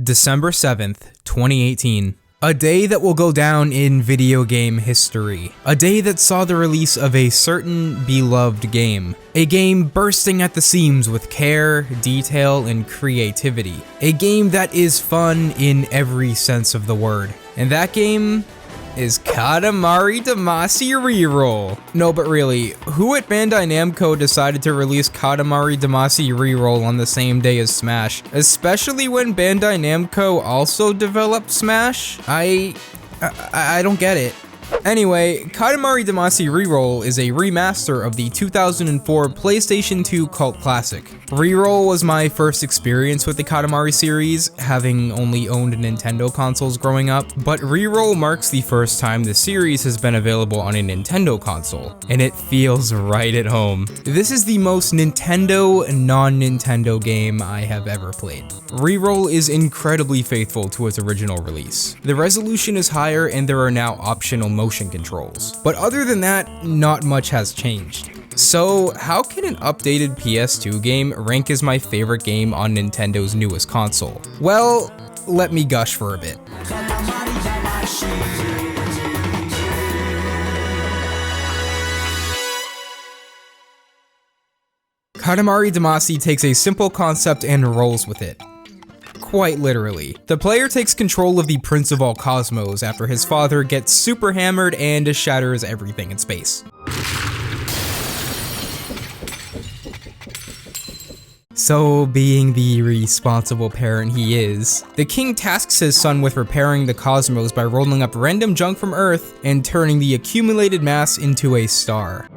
December 7th, 2018. A day that will go down in video game history. A day that saw the release of a certain beloved game. A game bursting at the seams with care, detail, and creativity. A game that is fun in every sense of the word. And that game is Katamari Damacy REROLL. No, but really, who at Bandai Namco decided to release Katamari Damacy REROLL on the same day as Smash? Especially when Bandai Namco also developed Smash? I don't get it. Anyway, Katamari Damacy REROLL is a remaster of the 2004 PlayStation 2 cult classic. REROLL was my first experience with the Katamari series, having only owned Nintendo consoles growing up, but REROLL marks the first time the series has been available on a Nintendo console, and it feels right at home. This is the most Nintendo non-Nintendo game I have ever played. REROLL is incredibly faithful to its original release. The resolution is higher and there are now optional motion controls. But other than that, not much has changed. So how can an updated PS2 game rank as my favorite game on Nintendo's newest console? Well, let me gush for a bit. Katamari Damacy takes a simple concept and rolls with it. Quite literally. The player takes control of the Prince of all Cosmos after his father gets super hammered and shatters everything in space. So, being the responsible parent he is, the king tasks his son with repairing the cosmos by rolling up random junk from Earth and turning the accumulated mass into a star.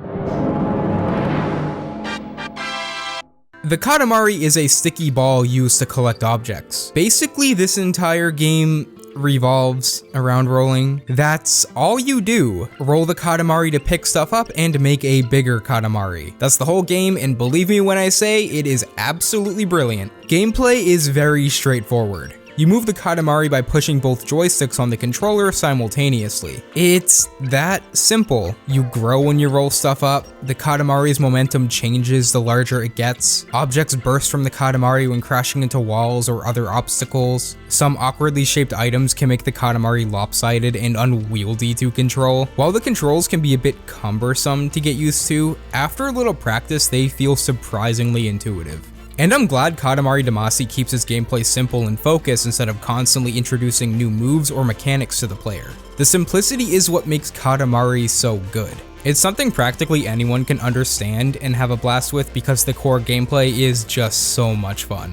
The Katamari is a sticky ball used to collect objects. Basically, this entire game revolves around rolling. That's all you do. Roll the Katamari to pick stuff up and make a bigger Katamari. That's the whole game, and believe me when I say it is absolutely brilliant. Gameplay is very straightforward. You move the Katamari by pushing both joysticks on the controller simultaneously. It's that simple. You grow when you roll stuff up, the Katamari's momentum changes the larger it gets, objects burst from the Katamari when crashing into walls or other obstacles, some awkwardly shaped items can make the Katamari lopsided and unwieldy to control. While the controls can be a bit cumbersome to get used to, after a little practice they feel surprisingly intuitive. And I'm glad Katamari Damacy keeps its gameplay simple and focused instead of constantly introducing new moves or mechanics to the player. The simplicity is what makes Katamari so good. It's something practically anyone can understand and have a blast with because the core gameplay is just so much fun.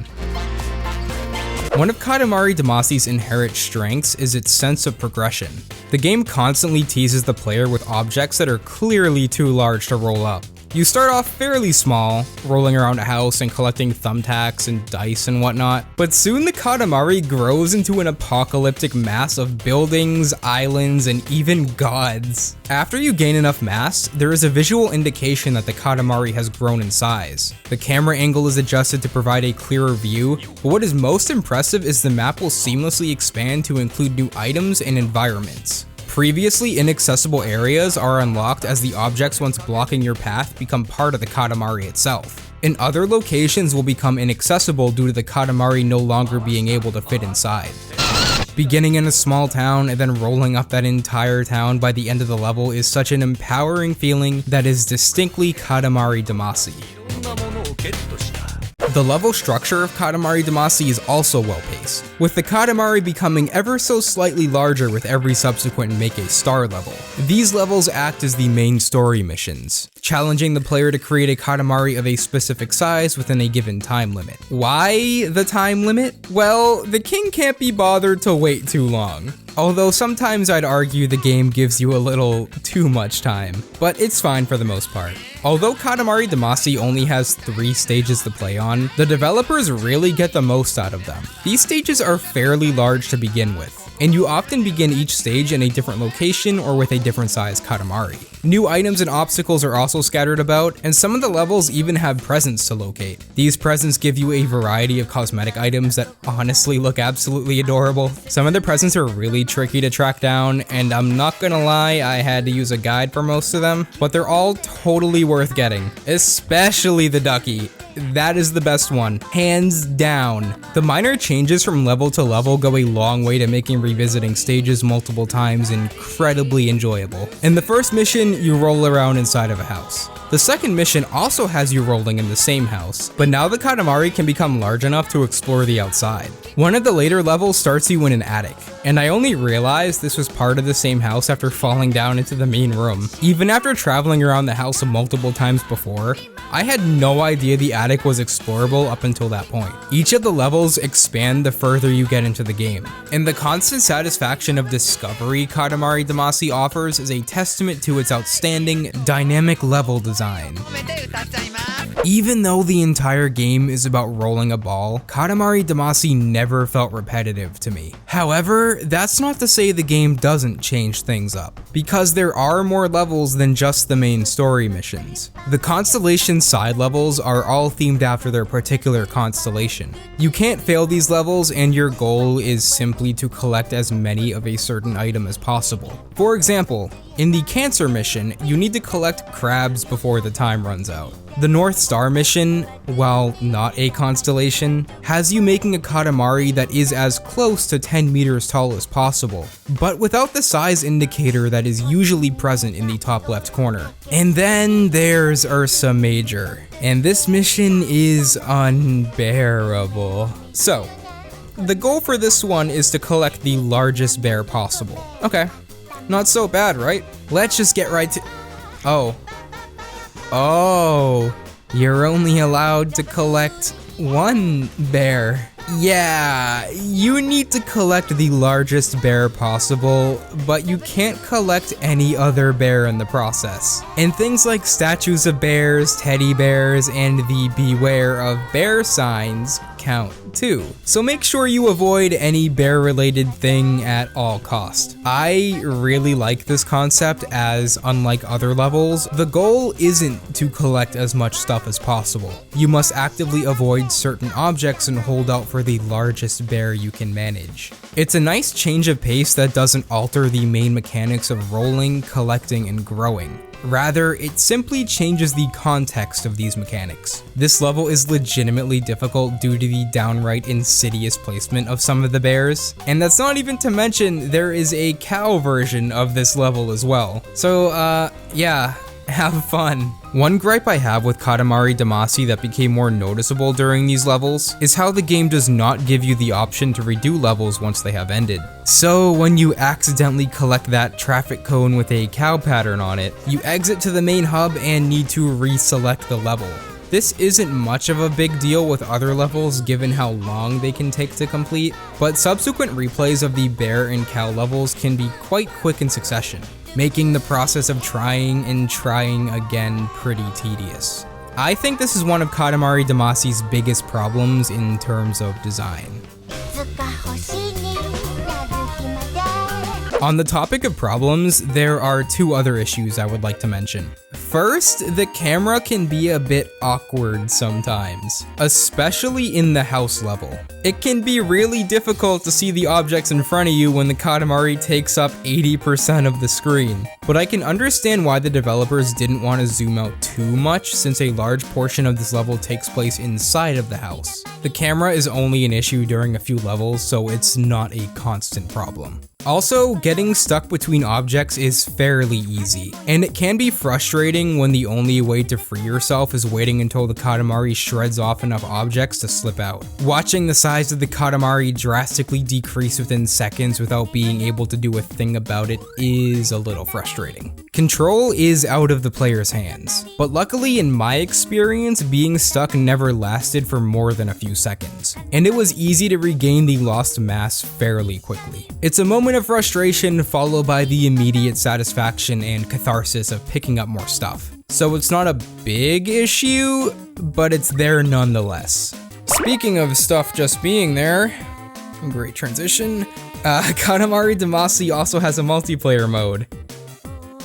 One of Katamari Damacy's inherent strengths is its sense of progression. The game constantly teases the player with objects that are clearly too large to roll up. You start off fairly small, rolling around a house and collecting thumbtacks and dice and whatnot, but soon the Katamari grows into an apocalyptic mass of buildings, islands, and even gods. After you gain enough mass, there is a visual indication that the Katamari has grown in size. The camera angle is adjusted to provide a clearer view, but what is most impressive is the map will seamlessly expand to include new items and environments. Previously inaccessible areas are unlocked as the objects once blocking your path become part of the Katamari itself. And other locations will become inaccessible due to the Katamari no longer being able to fit inside. Beginning in a small town and then rolling up that entire town by the end of the level is such an empowering feeling that is distinctly Katamari Damacy. The level structure of Katamari Damacy is also well-paced, with the Katamari becoming ever so slightly larger with every subsequent Make a Star level. These levels act as the main story missions, challenging the player to create a Katamari of a specific size within a given time limit. Why the time limit? Well, the king can't be bothered to wait too long. Although sometimes I'd argue the game gives you a little too much time, but it's fine for the most part. Although Katamari Damacy only has 3 stages to play on, the developers really get the most out of them. These stages are fairly large to begin with, and you often begin each stage in a different location or with a different size Katamari. New items and obstacles are also scattered about, and some of the levels even have presents to locate. These presents give you a variety of cosmetic items that honestly look absolutely adorable. Some of the presents are really tricky to track down, and I'm not gonna lie, I had to use a guide for most of them, but they're all totally worth getting, especially the ducky. that is the best one, hands down. The minor changes from level to level go a long way to making revisiting stages multiple times incredibly enjoyable. In the first mission, you roll around inside of a house. The second mission also has you rolling in the same house, but now the Katamari can become large enough to explore the outside. One of the later levels starts you in an attic, and I only realized this was part of the same house after falling down into the main room. Even after traveling around the house multiple times before, I had no idea the attic was explorable up until that point. Each of the levels expand the further you get into the game, and the constant satisfaction of discovery Katamari Damacy offers is a testament to its outstanding dynamic level design. Even though the entire game is about rolling a ball, Katamari Damacy never felt repetitive to me. However, that's not to say the game doesn't change things up, because there are more levels than just the main story missions. The Constellation side levels are all themed after their particular constellation. You can't fail these levels, and your goal is simply to collect as many of a certain item as possible. For example, in the Cancer mission, you need to collect crabs before the time runs out. The North Star mission, while not a constellation, has you making a Katamari that is as close to 10 meters tall as possible, but without the size indicator that is usually present in the top left corner. And then there's Ursa Major, and this mission is unbearable. So, the goal for this one is to collect the largest bear possible. Okay, not so bad, right? Let's just get right to... Oh, you're only allowed to collect one bear. Yeah, you need to collect the largest bear possible, but you can't collect any other bear in the process. And things like statues of bears, teddy bears, and the beware of bear signs count too. So make sure you avoid any bear related thing at all cost. I really like this concept as, unlike other levels, the goal isn't to collect as much stuff as possible. You must actively avoid certain objects and hold out for the largest bear you can manage. It's a nice change of pace that doesn't alter the main mechanics of rolling, collecting, and growing. Rather, it simply changes the context of these mechanics. This level is legitimately difficult due to the downright insidious placement of some of the bears, and that's not even to mention there is a cow version of this level as well. So, yeah, have fun. One gripe I have with Katamari Damacy that became more noticeable during these levels is how the game does not give you the option to redo levels once they have ended. So when you accidentally collect that traffic cone with a cow pattern on it, you exit to the main hub and need to reselect the level. This isn't much of a big deal with other levels given how long they can take to complete, but subsequent replays of the bear and cow levels can be quite quick in succession, making the process of trying and trying again pretty tedious. I think this is one of Katamari Damacy's biggest problems in terms of design. On the topic of problems, there are two other issues I would like to mention. First, the camera can be a bit awkward sometimes, especially in the house level. It can be really difficult to see the objects in front of you when the Katamari takes up 80% of the screen. But I can understand why the developers didn't want to zoom out too much since a large portion of this level takes place inside of the house. The camera is only an issue during a few levels, so it's not a constant problem. Also, getting stuck between objects is fairly easy, and it can be frustrating when the only way to free yourself is waiting until the Katamari shreds off enough objects to slip out. Watching the size of the Katamari drastically decrease within seconds without being able to do a thing about it is a little frustrating. Control is out of the player's hands, but luckily in my experience, being stuck never lasted for more than a few seconds, and it was easy to regain the lost mass fairly quickly. It's a moment of frustration followed by the immediate satisfaction and catharsis of picking up more stuff. So it's not a big issue, but it's there nonetheless. Speaking of stuff just being there, great transition, Katamari Damacy also has a multiplayer mode.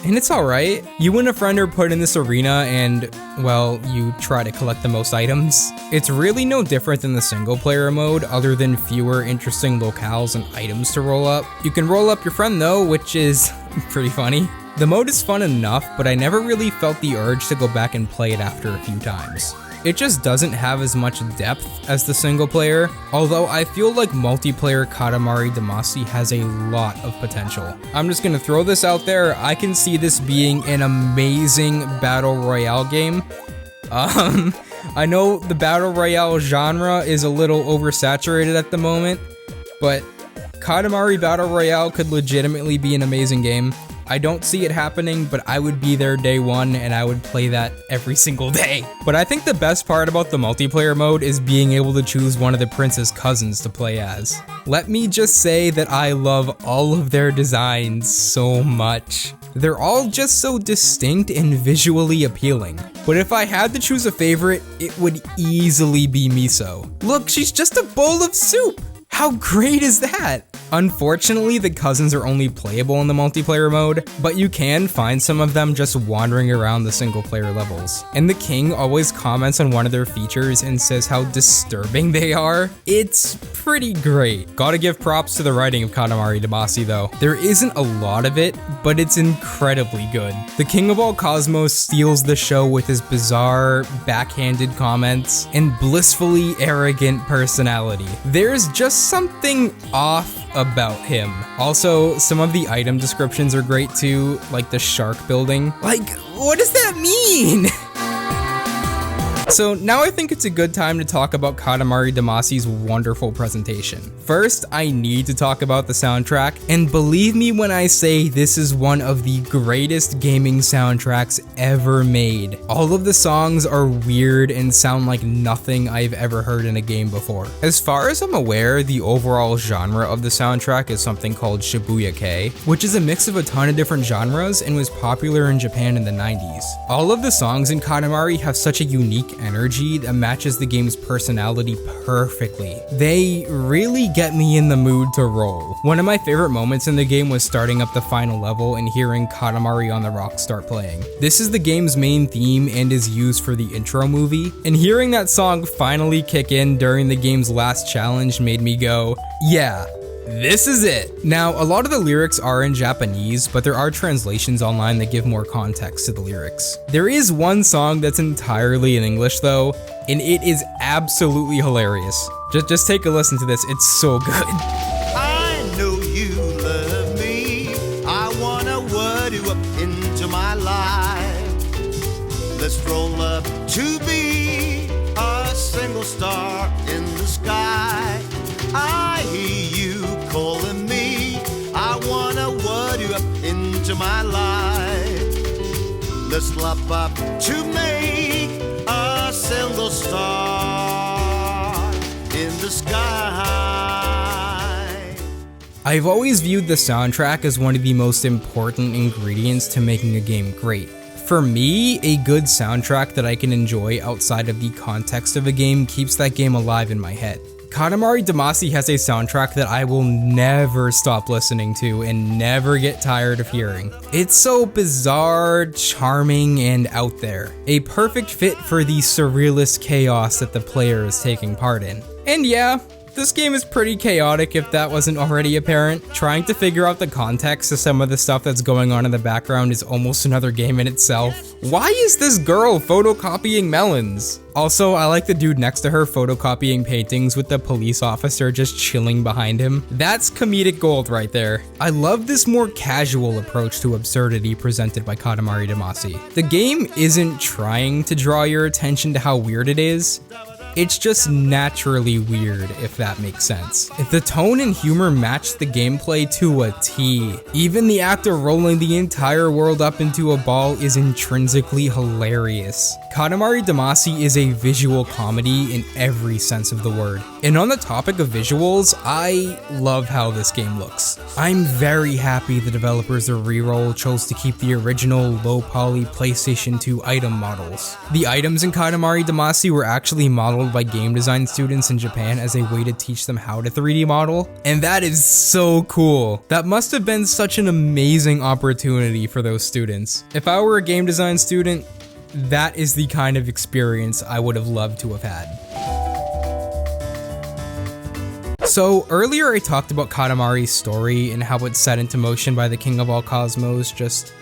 And it's alright. You and a friend are put in this arena and, well, you try to collect the most items. It's really no different than the single player mode other than fewer interesting locales and items to roll up. You can roll up your friend though, which is pretty funny. The mode is fun enough, but I never really felt the urge to go back and play it after a few times. It just doesn't have as much depth as the single player, although I feel like multiplayer Katamari Damacy has a lot of potential. I'm just gonna throw this out there, I can see this being an amazing battle royale game. I know the battle royale genre is a little oversaturated at the moment, but Katamari Battle Royale could legitimately be an amazing game. I don't see it happening, but I would be there day one and I would play that every single day. But I think the best part about the multiplayer mode is being able to choose one of the prince's cousins to play as. Let me just say that I love all of their designs so much. They're all just so distinct and visually appealing. But if I had to choose a favorite, it would easily be Miso. Look, she's just a bowl of soup! How great is that? Unfortunately, the cousins are only playable in the multiplayer mode, but you can find some of them just wandering around the single player levels. And the king always comments on one of their features and says how disturbing they are. It's pretty great. Gotta give props to the writing of Katamari Damacy though. There isn't a lot of it, but it's incredibly good. The king of all cosmos steals the show with his bizarre, backhanded comments and blissfully arrogant personality. There's just something off about him. Also, some of the item descriptions are great too, like the shark building. Like, what does that mean? So now I think it's a good time to talk about Katamari Damacy's wonderful presentation. First, I need to talk about the soundtrack, and believe me when I say this is one of the greatest gaming soundtracks ever made. All of the songs are weird and sound like nothing I've ever heard in a game before. As far as I'm aware, the overall genre of the soundtrack is something called Shibuya-kei, which is a mix of a ton of different genres and was popular in Japan in the 90s. All of the songs in Katamari have such a unique energy that matches the game's personality perfectly. They really get me in the mood to roll. One of my favorite moments in the game was starting up the final level and hearing Katamari on the Rocks start playing. This is the game's main theme and is used for the intro movie, and hearing that song finally kick in during the game's last challenge made me go, yeah, this is it. Now, a lot of the lyrics are in Japanese, but there are translations online that give more context to the lyrics. There is one song that's entirely in English though, and it is absolutely hilarious. Just take a listen to this, it's so good. I know you love me. I wanna word you up into my life. Let's roll up to be a single star in the sky. I hear you calling me. I wanna word you up into my life. Let's lap up to make a single star in the sky. I've always viewed the soundtrack as one of the most important ingredients to making a game great. For me, a good soundtrack that I can enjoy outside of the context of a game keeps that game alive in my head. Katamari Damacy has a soundtrack that I will never stop listening to and never get tired of hearing. It's so bizarre, charming, and out there. A perfect fit for the surrealist chaos that the player is taking part in. And yeah, this game is pretty chaotic if that wasn't already apparent. Trying to figure out the context of some of the stuff that's going on in the background is almost another game in itself. Why is this girl photocopying melons? Also, I like the dude next to her photocopying paintings with the police officer just chilling behind him. That's comedic gold right there. I love this more casual approach to absurdity presented by Katamari Damacy. The game isn't trying to draw your attention to how weird it is. It's just naturally weird, if that makes sense. If the tone and humor match the gameplay to a T. Even the act of rolling the entire world up into a ball is intrinsically hilarious. Katamari Damacy is a visual comedy in every sense of the word. And on the topic of visuals, I love how this game looks. I'm very happy the developers of REROLL chose to keep the original low-poly PlayStation 2 item models. The items in Katamari Damacy were actually modeled by game design students in Japan as a way to teach them how to 3D model, and that is so cool. That must have been such an amazing opportunity for those students. If I were a game design student, that is the kind of experience I would have loved to have had. So earlier I talked about Katamari's story and how it's set into motion by the king of all cosmos just,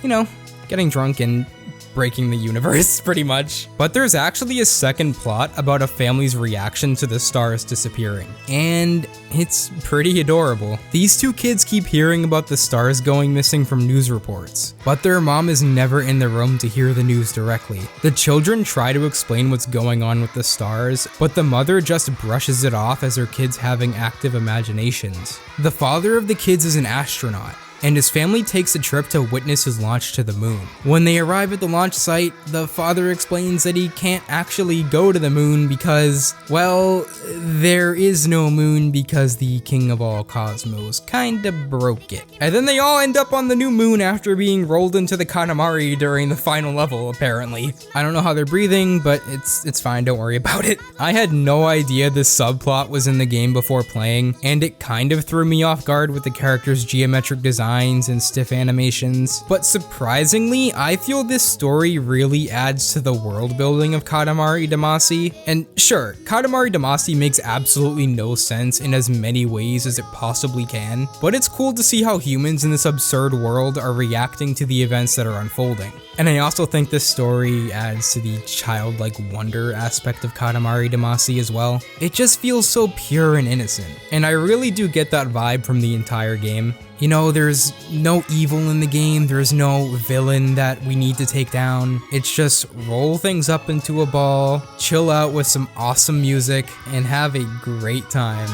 you know, getting drunk and breaking the universe, pretty much. But there's actually a second plot about a family's reaction to the stars disappearing, and it's pretty adorable. These two kids keep hearing about the stars going missing from news reports, but their mom is never in the room to hear the news directly. The children try to explain what's going on with the stars, but the mother just brushes it off as her kids having active imaginations. The father of the kids is an astronaut, and his family takes a trip to witness his launch to the moon. When they arrive at the launch site, the father explains that he can't actually go to the moon because, well, there is no moon because the king of all cosmos kinda broke it. And then they all end up on the new moon after being rolled into the Katamari during the final level, apparently. I don't know how they're breathing, but it's fine, don't worry about it. I had no idea this subplot was in the game before playing, and it kind of threw me off guard with the character's geometric design and stiff animations, but surprisingly, I feel this story really adds to the world building of Katamari Damacy. And sure, Katamari Damacy makes absolutely no sense in as many ways as it possibly can, but it's cool to see how humans in this absurd world are reacting to the events that are unfolding. And I also think this story adds to the childlike wonder aspect of Katamari Damacy as well. It just feels so pure and innocent, and I really do get that vibe from the entire game. You know, there's no evil in the game, there's no villain that we need to take down. It's just roll things up into a ball, chill out with some awesome music, and have a great time.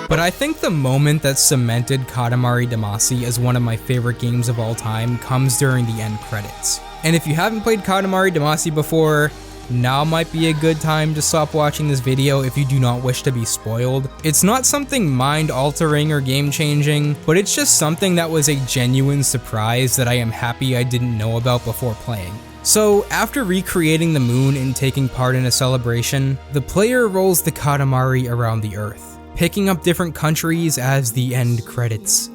But I think the moment that cemented Katamari Damacy as one of my favorite games of all time comes during the end credits. And if you haven't played Katamari Damacy before, now might be a good time to stop watching this video if you do not wish to be spoiled. It's not something mind-altering or game-changing, but it's just something that was a genuine surprise that I am happy I didn't know about before playing. So, after recreating the moon and taking part in a celebration, the player rolls the Katamari around the Earth, picking up different countries as the end credits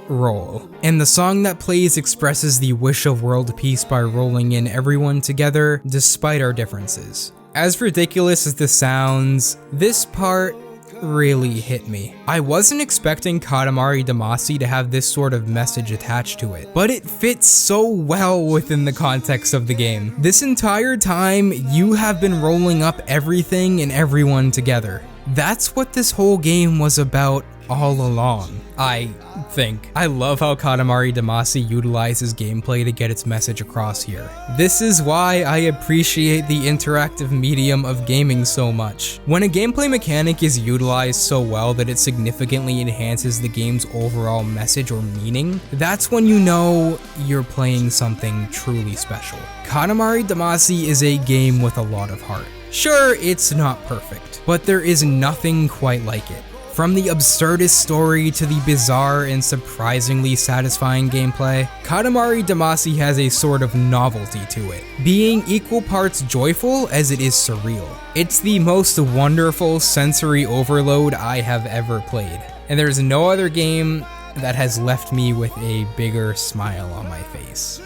roll. And the song that plays expresses the wish of world peace by rolling in everyone together despite our differences. As ridiculous as this sounds, this part really hit me. I wasn't expecting Katamari Damacy to have this sort of message attached to it, but it fits so well within the context of the game. This entire time, you have been rolling up everything and everyone together. That's what this whole game was about all along, I think. I love how Katamari Damacy utilizes gameplay to get its message across here. This is why I appreciate the interactive medium of gaming so much. When a gameplay mechanic is utilized so well that it significantly enhances the game's overall message or meaning, that's when you know you're playing something truly special. Katamari Damacy is a game with a lot of heart. Sure, it's not perfect, but there is nothing quite like it. From the absurdist story to the bizarre and surprisingly satisfying gameplay, Katamari Damacy has a sort of novelty to it, being equal parts joyful as it is surreal. It's the most wonderful sensory overload I have ever played, and there's no other game that has left me with a bigger smile on my face.